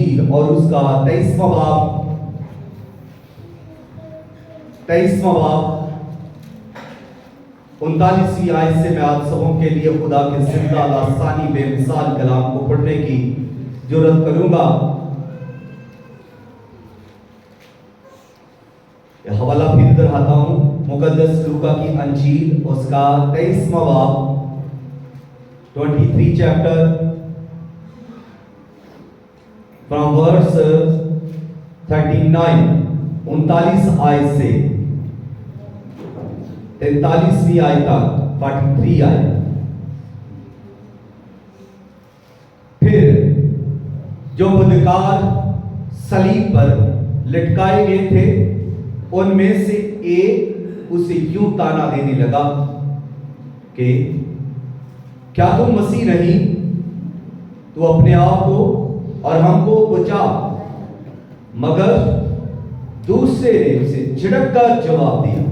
انجیل اور اس کا 23واں باب 39ویں آیت سے میں آپ سبوں کے لیے خدا کے زندہ لاسانی بے مثال کلام کو پڑھنے کی جرات کروں گا۔ حوالہ پھر دہراتا ہوں، مقدس لوکا کی انجیل اس کا 23واں باب 23 چیپٹر فرام ورس 39 آیت سے 43ویں آیت تک 43 آیت۔ پھر جو بدکار صلیب پر لٹکائے گئے تھے ان میں سے ایک اسے یوں تانا دینے لگا کہ کیا تم مسیح نہیں؟ تو اپنے آپ کو اور ہم کو بچا۔ مگر دوسرے نے اسے جھڑک کر جواب دیا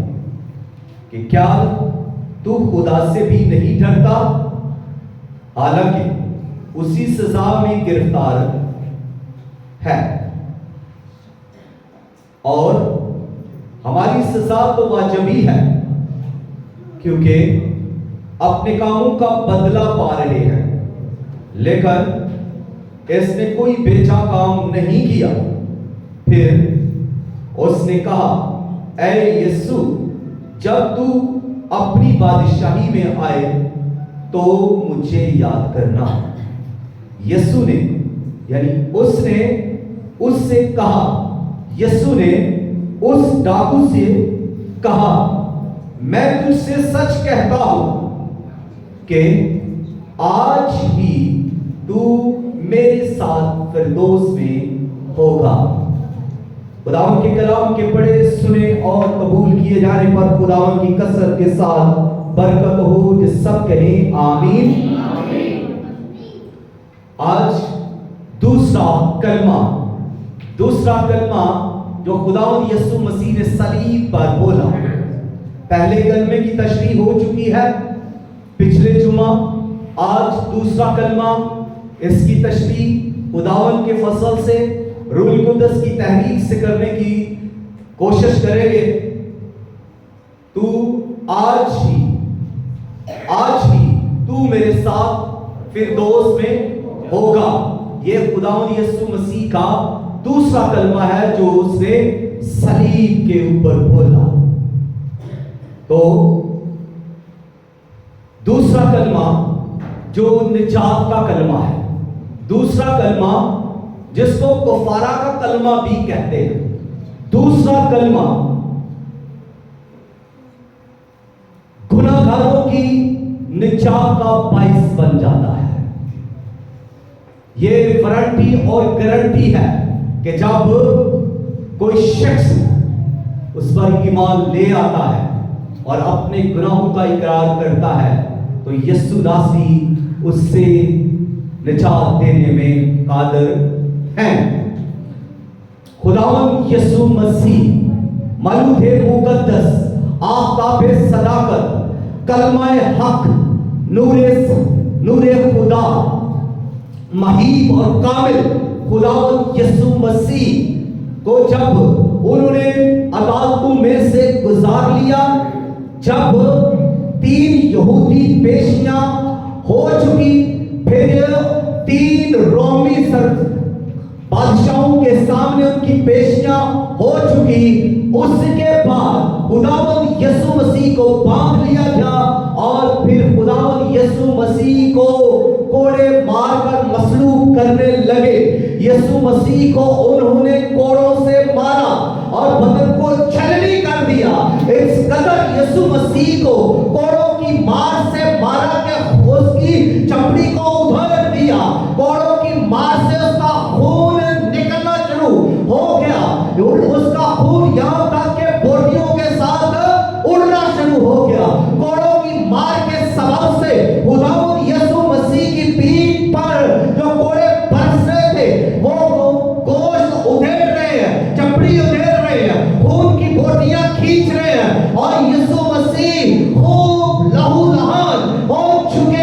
کہ کیا تو خدا سے بھی نہیں ڈرتا؟ حالانکہ اسی سزا میں گرفتار ہے اور ہماری سزا تو واجبی ہے کیونکہ اپنے کاموں کا بدلہ پا رہے ہیں، لیکن اس نے کوئی بیجا کام نہیں کیا۔ پھر اس نے کہا، اے یسوع، جب تو اپنی بادشاہی میں آئے تو مجھے یاد کرنا۔ یسوع نے یعنی اس نے اس سے کہا، یسوع نے اس ڈاکو سے کہا، میں تجھ سے سچ کہتا ہوں کہ آج ہی تو میرے ساتھ فردوس میں ہوگا۔ خداوند کے کلام کے پڑھے سنے اور قبول کیے جانے پر خداوند کی کثرت کے ساتھ برکت ہو، جس سب کہیں آمین۔ آج دوسرا کلمہ جو خداوند یسوع مسیح نے صلیب پر بولا، پہلے کلمے کی تشریح ہو چکی ہے پچھلے جمعہ۔ آج دوسرا کلمہ، اس کی تشریح خداوند کے فضل سے روح القدس کی تحریک سے کرنے کی کوشش کریں گے۔ تو آج ہی تو میرے ساتھ فردوس میں ہوگا، یہ خداوند یسوع مسیح کا دوسرا کلمہ ہے جو اس نے صلیب کے اوپر بولا۔ تو دوسرا کلمہ جو نجات کا کلمہ ہے، دوسرا کلمہ جس کو کفارہ کا کلمہ بھی کہتے ہیں، دوسرا کلمہ گناہگاروں کی نجات کا باعث بن جاتا ہے۔ یہ وارنٹی اور گارنٹی ہے کہ جب کوئی شخص اس پر ایمان لے آتا ہے اور اپنے گناہوں کا اقرار کرتا ہے تو یسوع ناصری اس سے نجات دینے میں قادر ہیں۔ خداوند یسوع مسیح مولود مقدس، آفتاب صداقت، کلمہ حق، نور خدا، مہیب اور کامل خداوند یسوع مسیح کو جب انہوں نے عدالتوں میں سے گزار لیا، جب 3 یہودی پیشیاں ہو چکی، پھر 3 رومی بادشاہوں کے سامنے ان کی پیشیاں ہو چکی، اس کے بعد خداوند یسوع مسیح کو باندھ لیا گیا اور پھر خداوند یسوع مسیح کو کوڑے مار کر مصلوب کرنے لگے۔ یسوع مسیح کو انہوں نے کوڑوں سے مارا اور بدن کو چھلنی کر دیا۔ اس قدر یسوع مسیح کو کوڑوں کی مار سے مارا کہ اس کی چمڑی کو ادھر دیا، کوڑوں کی مار سے اس کا خون نکلنا شروع ہو گیا، اس کا خون یہاں تک کہ بوٹیوں کے ساتھ اڑنا شروع ہو گیا۔ کوڑوں کی مار کے سبب سے خداوند یسوع مسیح کی پیٹھ پر جو کوڑے برس رہے تھے وہ گوشت ادھیڑ رہے ہیں، چمڑی ادھیڑ رہے ہیں، خون کی بوٹیاں کھینچ رہے ہیں اور یسوع مسیح خوب لہو لہان ہو چکے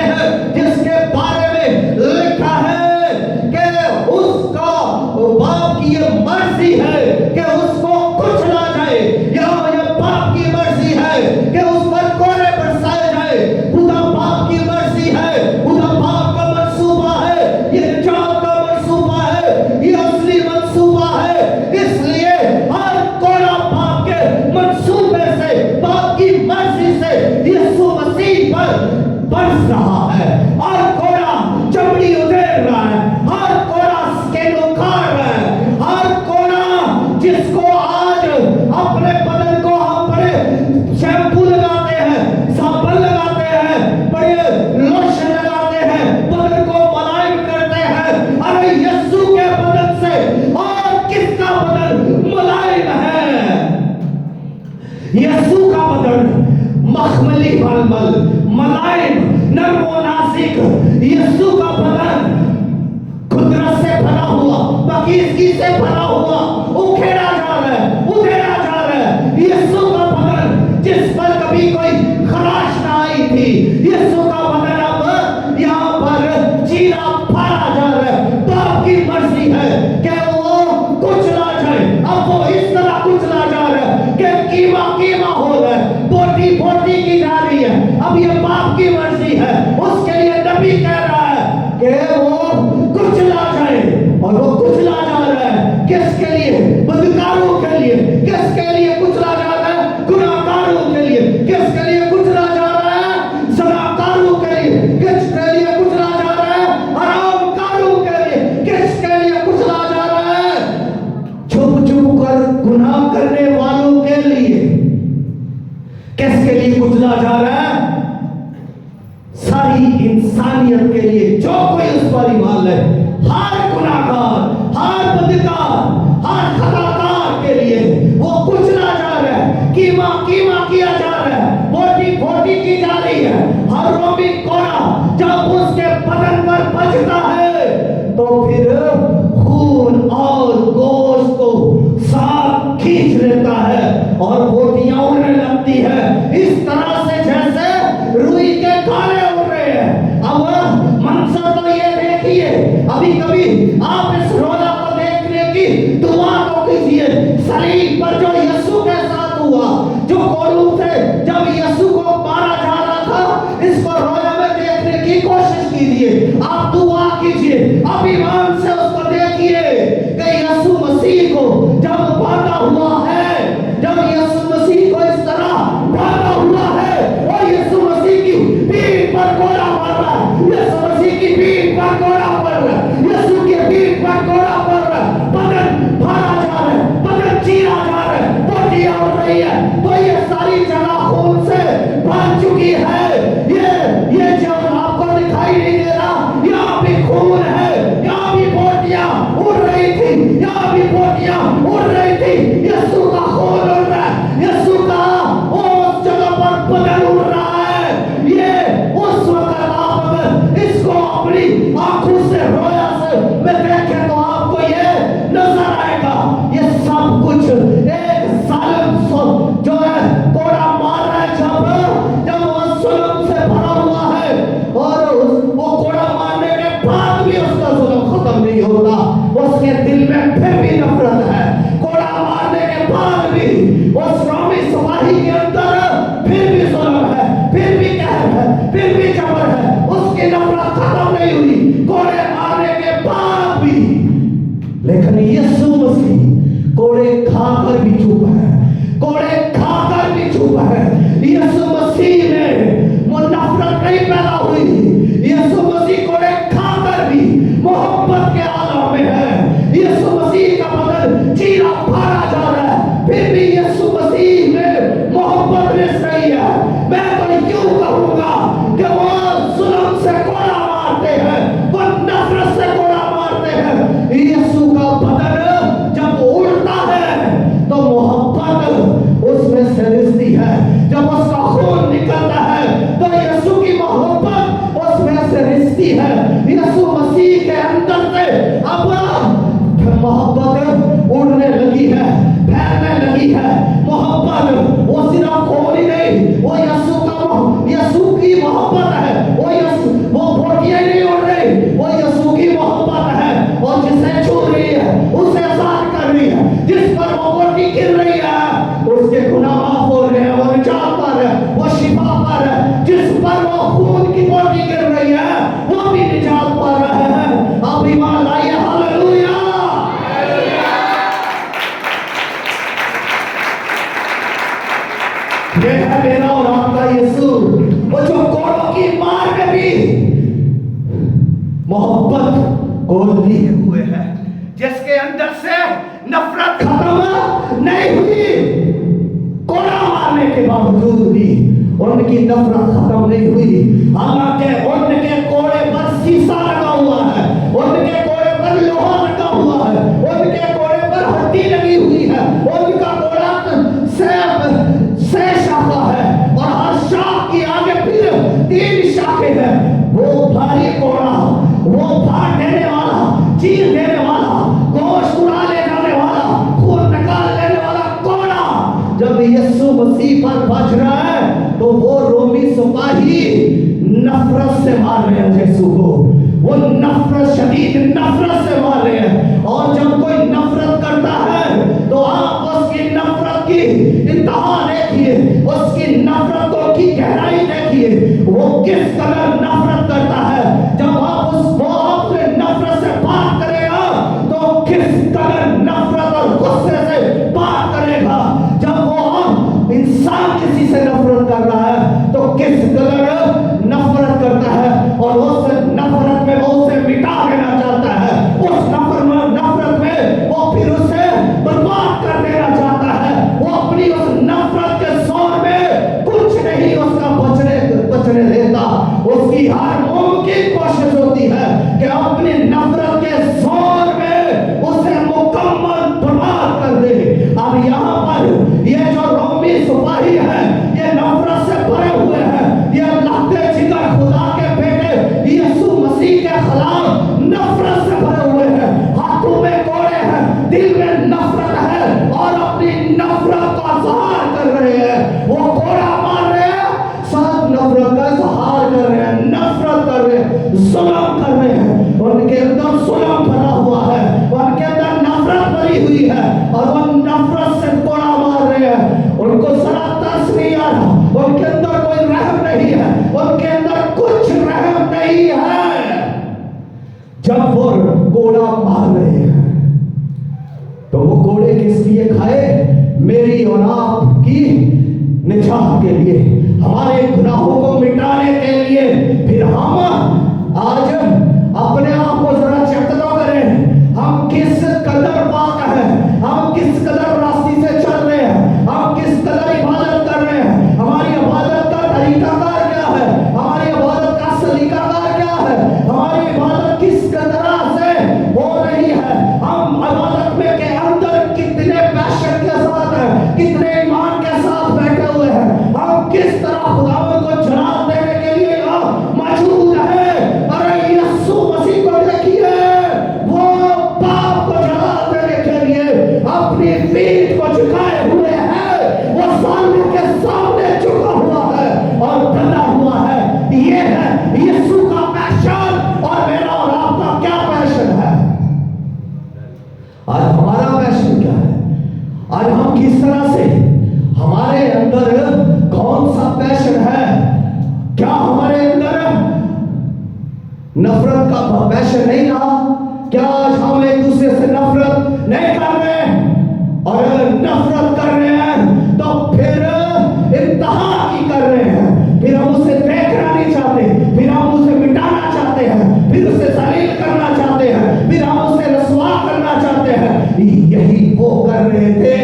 मखमली मलमल, मुलायम, नर्म व नाज़ुक यीशु का बदन कुदरत से भरा हुआ, पाकीज़गी से भरा हुआ, उखेड़ा जा रहा है, उधेड़ा जा रहा है। यीशु का बदन जिस पर कभी कोई खराश ना आई थी, यीशु का बदन अब यहाँ पर चीरा फाड़ा जा रहा है। बाप की मर्जी है कि वो कुचला जाए, अब वो इस तरह कुचला जा रहा है कि कीमा कीमा हो रहा है, बोटी बोटी की जा रही है। अब ये बाप की मर्जी है, उसके लिए नबी कह रहा है कि वो कुचला जाए, और वो कुचला जा रहा है किसके लिए? बदकारों के लिए। किसके लिए कुचला जा रहा है? गुनाहगारों के लिए। किसके लिए कुचला जा रहा है? ज़नाकारों के लिए। किसके लिए कुचला जा रहा है? हरामकारों के लिए। किसके लिए कुचला जा रहा है? छुप छुप कर गुनाह करने वालों के लिए। किसके लिए कुचला जा रहा है? सारी इंसानियत के लिए, जो कोई उस पर ईमान लाए, हर गुनाहगार, हर बदकार, हर खताकार के लिए वो कुचला जा रहा है, कीमा कीमा किया जा रहा है, बोटी बोटी की जा रही है। हर रोमी कोड़ा जब उसके बदन पर बजता है तो फिर खून और गोश्त को साथ खींच लेता है और बोटियां उड़ने लगती है, इस तरह से जैसे रुई के काले उड़ रहे हैं। अब मंजर तो ये देखिए, अभी कभी आप इस रोजा को देखने की दुआ तो कीजिए। सलीब पर जो यीशु के साथ हुआ, जो कोड़ू से जब यीशु को मारा जा रहा था, इसको रोजा में देखने की कोशिश कीजिए, आप दुआ कीजिए, आप ईमान से उसको देखिए कि यीशु मसीह को जब बांधा हुआ है, जब यीशु मसीह को इस तरह बांधा हुआ है और यीशु मसीह की पीठ पर कोड़ा पड़ रहा है, यीशु मसीह की पीठ पर कोड़ा पड़ रहा है, यीशु की पीठ पर कोड़ा पड़ रहा है, बदन फाड़ा जा रहा है, बदन चीरा जा रहा है, बोटियां उड़ रही है, तो ये सारी जगह खून से भर चुकी है। ये जो आपको दिखाई नहीं दे रहा, यहाँ भी खून है, यहाँ भी बोटियां उड़ रही थी, यहाँ भी बोटियां उड़ रही थी, यीशु का खून उड़ रहा है, यीशु का उस जगह पर बदन उड़ रहा है। ये उस वक्त आप अगर इसको अपनी आंखों से रोया से में देखें तो आपको ये नजर आएगा, ये सब कुछ एक जालिम जो है कोड़ा मार रहा है, जब वो जुल्म से भरा हुआ है, और वो कोड़ा मारने के बाद भी उसका जुल्म खत्म नहीं होता, उसके दिल में फिर भी नफरत है। कोड़ा मारने के बाद भी उस रोमी सिपाही के अंदर फिर भी जुल्म है, फिर भी कहर है, फिर भी जबर है, उसकी नफरत खत्म नहीं हुई कोड़े मारने के बाद भी। लेकिन यीशु मसीह कोड़े खाकर भी चुप है, कोड़े खाकर भी चुप है। यीशु मसीह में वो नफरत नहीं पैदा हुई, यीशु मसीह कोड़े खाकर भी मोहब्बत के आलम में है। यीशु मसीह का बदन चीरा फाड़ा जा रहा है, फिर भी यीशु मसीह में मोहब्बत रिस रही है। मैं तो यूं कहूंगा कि वो जुल्म से कोड़ा मारते हैं, वो नफरत से कोड़ा मारते हैं। यीशु का बदन जब उड़ता है तो मोहब्बत उसमें से रिसती है, जब उसका खून निकलता है तो यीशु की मोहब्बत उसमें से रिसती है। यीशु मसीह के अंदर से अब मोहब्बत उड़ने लगी है, फैलने लगी है। मोहब्बत वो सिर्फ खून ही नहीं, वो यीशु की मोहब्बत है, वो बोटियां नहीं उड़ रही, वो यीशु की मोहब्बत है, और जिसे छू रही है उसे आजाद कर रही है, जिस पर वो बोटी गिर रही है उसके गुनाह माफ हो रहे हैं, वो निजात पर है, वो शिफा पर है। जिस पर वो खून की बोटी गिर रही है वो भी निजात पा रहे हैं। आप ईमान लाइए, हालेलुया। ये है मेरा और आपका यीशु, वो जो कोड़ों की मार में भी मोहब्बत को लिए हुए है, जिसके अंदर से नफरत खत्म नहीं हुई। कोड़ा मारने के बावजूद भी उनकी नफरत खत्म नहीं हुई। हालांकि उनके कोड़े पर शीशा लगा हुआ है, उनके कोड़े पर लोहा लगा हुआ है, उनके कोड़े पर हड्डी लगी हुई है, उनका कोड़ा से शाखा है, और हर शाख मसीह पर बज रहा है तो वो रोमी सिपाही नफरत से मार रहे हैं यीशु को, वो नफरत, शदीद नफरत से मार रहे हैं। और जब कोई नफरत करता है तो आप उसकी नफरत की इंतहा देखिए, उसकी नफरतों की गहराई देखिए, वो किस कदर नफरत करता है। जब आप वो आपसे नफरत से बात करेगा तो किस कदर नफरत और गुस्से से बात करेगा। जब वो इंसान किसी से नफरत कर रहा है तो किस कदर नफरत करता है, और उस नफरत में वो उसे मिटा देना चाहता है, उस नफरत में वो फिर उसे बर्बाद कर देना चाहता है। वो अपनी उस नफरत के जोर में कुछ नहीं उसका बचने देता। उसकी हर मुमकिन कोशिश होती है कि अपनी नफरत के जोर में उसे मुकम्मल बर्बाद कर दे। अब यहाँ पर ये जो रोमी सिपाही है ये नफरत से भरे हुए हैं, ये अल्लाह के जिगर खुदा के बेटे यीशु मसीह के खिलाफ नफरत से भरे हुए हैं। हाथों में कोड़े हैं, दिल में नफरत है और अपनी नफरत का इजहार कर रहे हैं। वो कोड़ा मार रहे हैं, साथ नफरत का इजहार कर रहे हैं, नफरत कर रहे हैं, जुल्म कर रहे हैं। उनके अंदर जुल्म भरा हुआ है, उनके अंदर नफरत भरी हुई है और वो नफरत से कोड़ा मार रहे हैं। उनको जरा तरस नहीं आ रहा, उनके अंदर कोई रहम नहीं है, उनके अंदर कुछ रहम नहीं है। जब वो कोड़ा मार रहे हैं तो वो कोड़े किस लिए खाए? मेरी और आपकी निजात के लिए, हमारे गुनाहों को मिटाने के लिए। फिर हम आज अपने आप को जरा चेक तो करें, हम किस कदर पाक हैं, हम किस कदर रास्ते से चल रहे हैं, हम किस कदर इबादत कर रहे हैं, हमारी इबादत का तरीकाकार क्या है, हमारी इबादत का सलीकाकार क्या है, हमारी इबादत किस कदर से हो रही है, हम इबादत में के अंदर कितने पैशन के साथ हैं, कितने ईमान के साथ बैठे हुए हैं, हम किस तरह खुदावंद को जवाब देने के लिए मौजूद है। अरे यीशु मसीह को देखिए, वो पाप को जवाब देने के लिए अपनी पीठ को झुकाए हुए है, वो सामने के सामने झुका हुआ है और बंधा हुआ है। ये है यीशु का पैशन और मेरा और आपका क्या पैशन है? आज हमारा पैशन क्या है? आज हम किस तरह से, हमारे अंदर कौन सा पैशन है? क्या हमारे अंदर नफरत का पैशन नहीं रहा? क्या आज हम एक दूसरे से नफरत नहीं कर रहे? और अगर नफरत कर रहे हैं तो फिर इंतहा की कर रहे हैं, फिर हम उसे देखना नहीं चाहते, फिर हम उसे मिटाना चाहते हैं, फिर उसे जलील करना चाहते हैं, फिर हम उसे रसवा करना चाहते हैं। यही वो कर रहे थे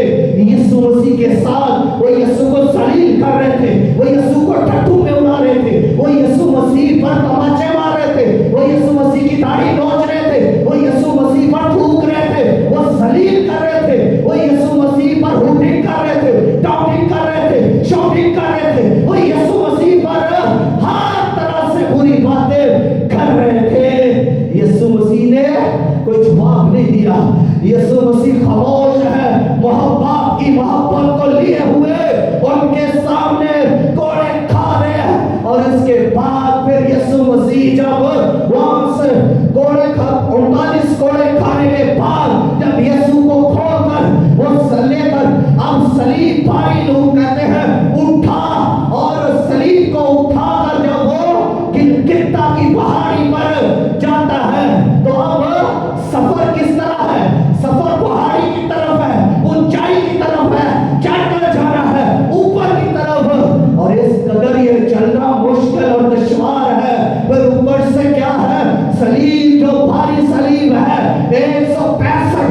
यीशु मसीह के साथ। वो यीशु को जलील कर रहे थे, वो यीशु को टट्टू में उड़ा रहे थे, वो यीशु मसीह पर तमाचे मार रहे थे, वो यीशु मसीह की दाढ़ी नोच रहे थे, वो यीशु मसीह पर थूक रहे थे, वो जलील कर रहे थे, वो यीशु मसीह पर हुटिंग कर रहे थे, टाउटिंग कर रहे थे, शॉटिंग कर रहे थे, वो यीशु मसीह पर हर तरह से बुरी बातें कर रहे थे। यीशु मसीह ने कोई जवाब नहीं दिया। यीशु मसीह खामोश है, मोहब्बत की मोहब्बत को लिए हुए उनके सामने कोड़े खा रहे हैं। और इसके बाद फिर यीशु मसीह जब वहां से कोड़े 39 कोड़े खाने के बाद जब यीशु को खोलकर वो लेकर अब सलीब भाई लोग कहते हैं उठा, और सलीब को उठाकर जब वो गिलगिता की पहाड़ी पर जाता है तो अब सफर किस तरह है? सफर पहाड़ी की तरफ है, ऊंचाई की तरफ है, चढ़कर जाना है ऊपर की तरफ। और इस कदर ये चलना मुश्किल और दुश्वार है, पर ऊपर से क्या है? सलीब जो भारी सलीब है 165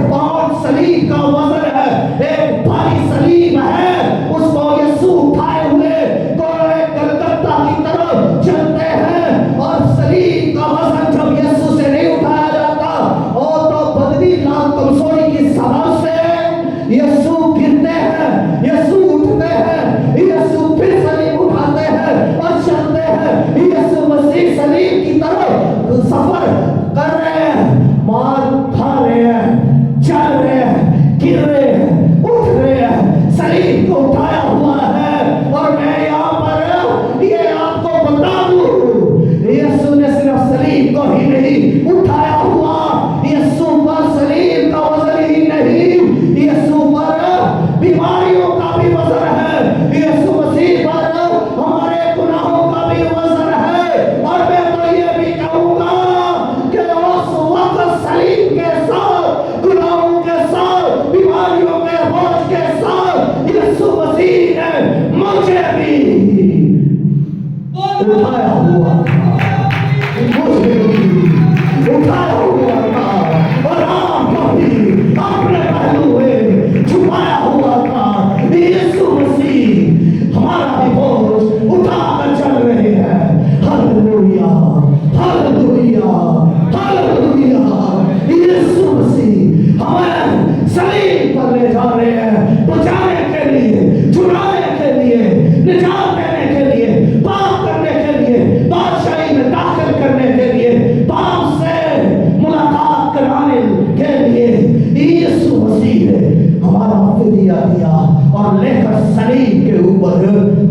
दिया और लेकर सलीब के ऊपर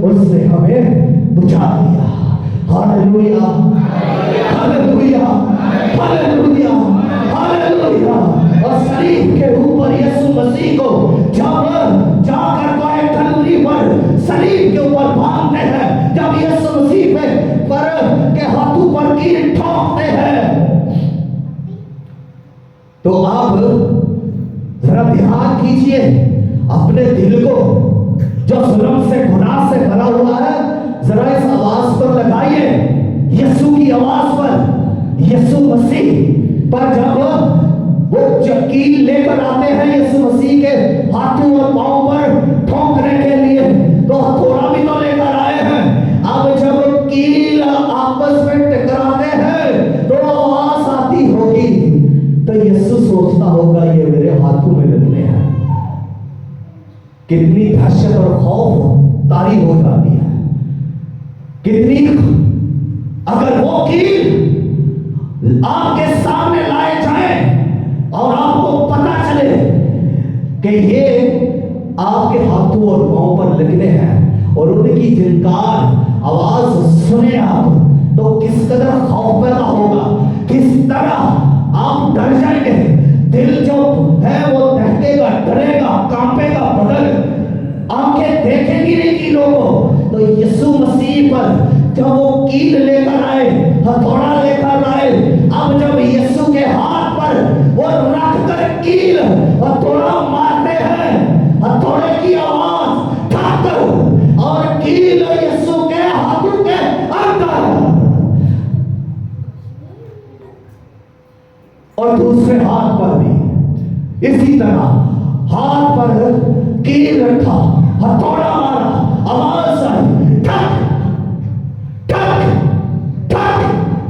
उसने हमें बुझा दिया। Hallelujah, hallelujah, hallelujah, hallelujah. और सलीब के ऊपर यीशु मसीह को जब जाकर कोई तलवारी पर सलीब के ऊपर बांधते हैं, जब यीशु मसीह पर के हाथों पर कील ठोकते हैं, तो आप जरा ध्यान कीजिए अपने दिल को जो जुल्म से गुनाह से भरा हुआ है, जरा इस आवाज पर लगाइए, यीशु की आवाज पर। यीशु मसीह पर जब वो कील लेकर आते हैं यीशु मसीह के हाथों और पांव पर ठोकने के लिए, तो हथौड़ा भी तो लेकर आए हैं। अब जब कील आपस में टकराते हैं तो आवाज आती होगी, तो यीशु सोचता होगा ये मेरे हाथों में लगने हैं। कितनी दहशत और खौफ तारी हो जाती है, कितनी, अगर वो कील आपके सामने लाए जाए और आपको पता चले कि ये आपके हाथों और पांव पर लगने हैं और उनकी जिनकार आवाज सुने आप, तो किस कदर खौफ पैदा होगा, किस तरह आप डर जाएंगे। दिल जो है वो दहकेगा, डरेगा, कांपेगा, बदल आंखें देखेंगी नहीं कीलों को। तो यीशु मसीह पर जब वो कील लेकर आए, हथौड़ा लेकर आए, अब जब यीशु के हाथ पर वो रख कर कील हथौड़ा मारते हैं, हथौड़े की आवाज ठाकर और कील यीशु के हाथों के अंदर, और दूसरे हाथ पर भी इसी तरह हाथ पर कील रखा, हथौड़ा मारा, आवाज आई, ठक ठक ठक,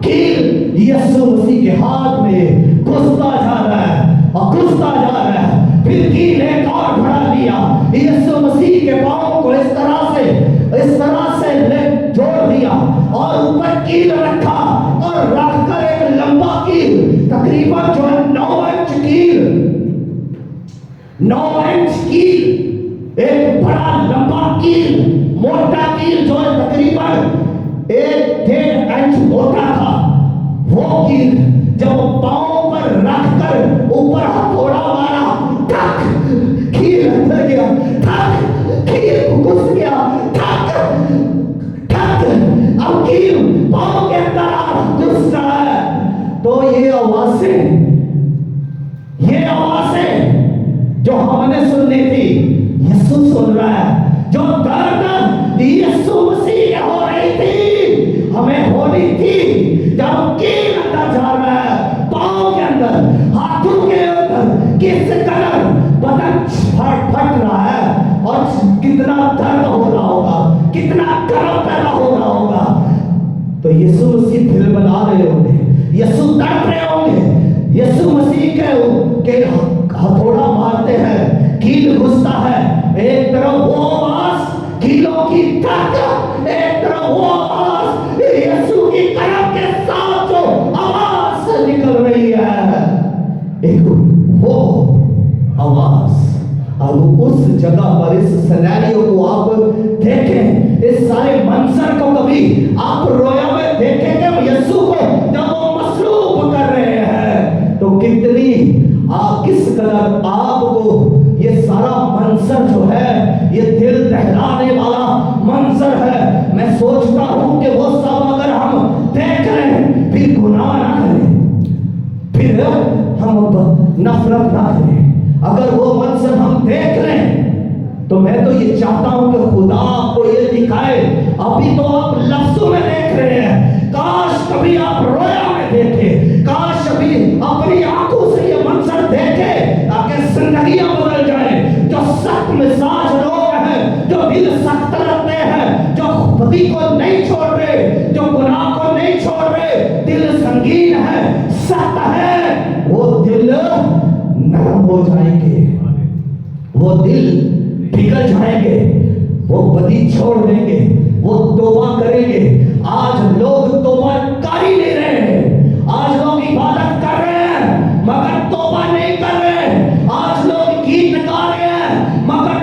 कील यीशु मसीह के हाथ में घुसता जा रहा है और घुसता जा रहा है। फिर कील एक और बढ़ा लिया, यीशु मसीह के पांव को इस तरह से जोड़ दिया और ऊपर कील रखा और रखकर एक लंबा कील, तकरीबन जो है 9 इंच कील, 9 इंच कील, एक बड़ा लंबा कील, मोटा कील जो है तकरीबन 1.5 इंच मोटा था। वो कील जब पांव पर रखकर ऊपर हथौड़ा मारा, ठक, कील अंदर गया, ठक, कील घुस गया, ठक ठक, अब कील पांव के अंदर घुस रहा है। तो ये आवाजें जो हमने सुननी थी, यीशु सुन रहा है। जो दर्द यीशु मसीह के हो रही थी, हमें होनी थी, जब कील अंदर जा रहा है, पांव के अंदर, हाथों के अंदर, किस कदर बदन फट रहा है और कितना दर्द हो रहा होगा, कितना गर्म पैदा हो रहा होगा। तो यीशु मसीह दिल बना रहे होंगे, यीशु तड़प रहे होंगे, यीशु मसीह के हथौड़ा मारते हैं, कील घुसता है, एक तरफ वो आवाज कीलों की ठक, एक तरफ वो आवाज यीशु की कलम के साथ जो आवाज निकल रही है, एक वो आवाज। अब उस जगह पर इस सिनेरियो को आप देखें, इस सारे मंजर को कभी आप रोया में देखेंगे, यीशु को जब वो मसलूब कर रहे हैं, तो कितनी किस कदर आपको ये सारा मंजर जो है, ये दिल दहलाने वाला मंजर है। मैं सोचता हूं कि वो सब अगर हम देख लें, फिर गुनाह ना करें, फिर हम नफरत ना करें। अगर वो मंजर हम देख लें, तो मैं तो ये चाहता हूं कि खुदा आपको ये दिखाए। अभी तो आप लफ्जों में देख रहे हैं, काश कभी आप रोया में देखे, काश कभी अपनी आंखों से ये मंजर देखे, ताकि जिंदगियां बदल जाए। जो सख्त मिजाज लोग हैं, जो दिल सख्त रखते हैं, जो खुदी को नहीं छोड़ रहे, जो गुनाह को नहीं छोड़ रहे, दिल संगीन है, सख्त है, वो दिल नरम हो जाएंगे, वो दिल पिघल जाएंगे, वो बदी छोड़ देंगे, वो तौबा करेंगे। आज लोग तौबा कर ही नहीं रहे, आज लोग इबादत कर रहे हैं मगर तौबा नहीं कर रहे, आज लोग गीत गा रहे हैं मगर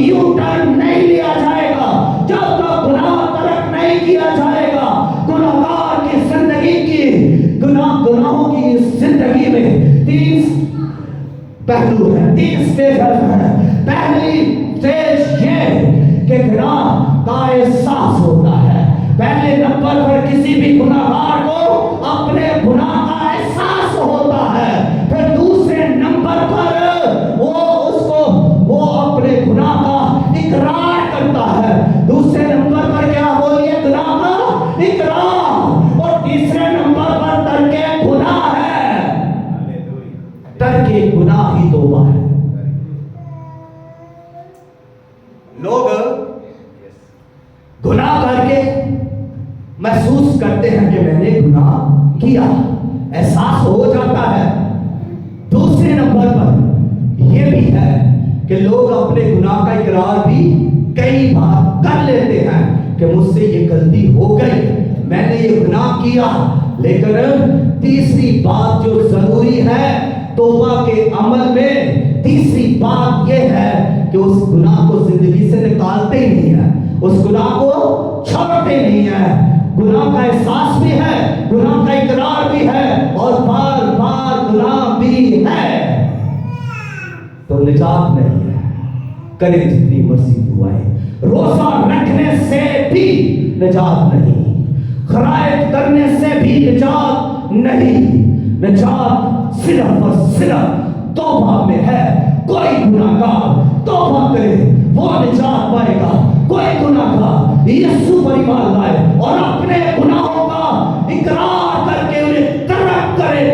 यू टर्न नहीं लिया जाएगा, जब तक गुनाह तर्क नहीं किया जाएगा, गुनाहगार की जिंदगी की गुनाहों की इस जिंदगी में 30 पहलू है, 30 स्टेज है। पहली स्टेज ये कि गुनाह का एहसास होता है। पहले नंबर पर किसी भी गुनाहगार को अपने गुनाह का एहसास होता है। फिर दूसरे नंबर पर वो अपने गुनाह का इकरार करता है। दूसरे नंबर पर क्या बोलिए, गुनाह का इकरार। और तीसरे नंबर पर तर्के गुनाह है। तर्के गुनाह ही तौबा है। लोग गुनाह करके महसूस करते हैं कि मैंने गुनाह किया, एहसास हो जाता है। दूसरे नंबर पर यह भी है कि लोग अपने गुनाह का इकरार भी कई बार कर लेते हैं कि मुझसे ये गलती हो गई, मैंने ये गुनाह किया। लेकिन तीसरी बात जो जरूरी है तौबा के अमल में, तीसरी बात यह है कि उस गुनाह को जिंदगी से निकालते ही नहीं है, उस गुनाह को छोड़ते नहीं है। गुनाह का एहसास भी है, गुनाह का इकरार भी है और बार बार गुनाह भी है, तो निजात नहीं है। करें जितनी मर्जी दुआएं, रोजा रखने से भी निजात नहीं, खरायत करने से भी निजात नहीं। निजात सिर्फ और सिर्फ तौबा में है। कोई गुनाहगार तौबा करे वो निजात पाएगा। कोई गुनाहगार यीशु पर ईमान लाए और